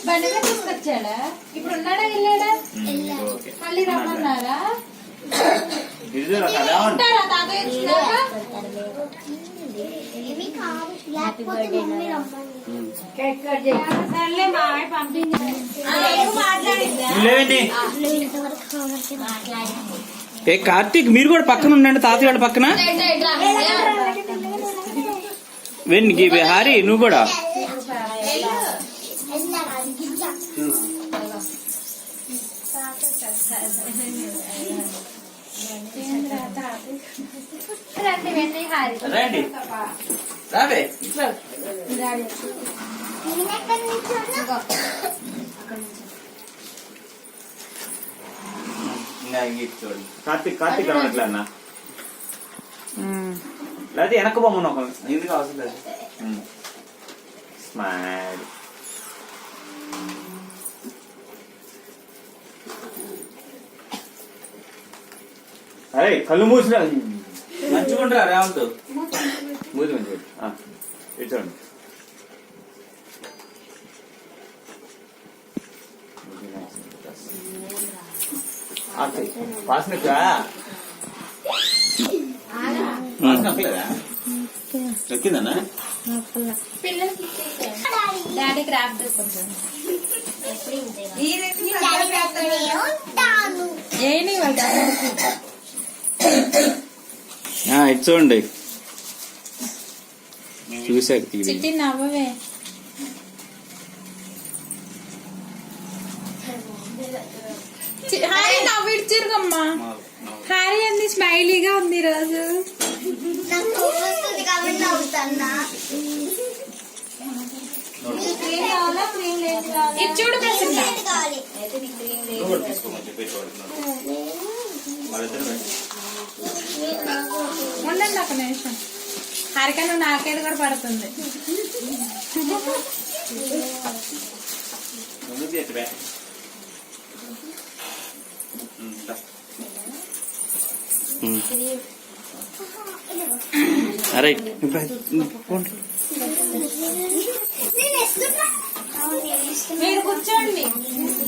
బండిగా తీసుకొచ్చాడా? ఇప్పుడు ఉన్నాడా వెళ్ళాడా? మళ్ళీ రమ్మన్నారా? కార్తీక్ మీరు కూడా పక్కన ఉండండి, తాతయ్య వాళ్ళ పక్కన. హారి నువ్వు కూడా. రండి రావే. కార్తీక్ కార్తీక్ అన్నట్లే అన్న, లేకపోతే వెనక బొమ్మను ఒక ఎందుకు అవసరం లేదు. స్మైల్. అరే కళ్ళు మూసిన మంచుకుంటారా రేవంత్? మూసి మంచి చూడండి. వాసనగా ఎక్కిందన్నా డాడీ క్రాఫ్ట్ ఇటు చూడండి. చూసాక చిట్టి నవ్వవే. హారీ నవ్విడ్చిరుగమ్మా. హారీ అన్ని స్మైలీగా ఉంది ఈరోజు. ఇది చూడు ప్రసన్న. ఉండండి ఒక నిమిషం. హారిక నువ్వు నాకేది కూడా పడుతుంది. అరే మీరు కూర్చోండి.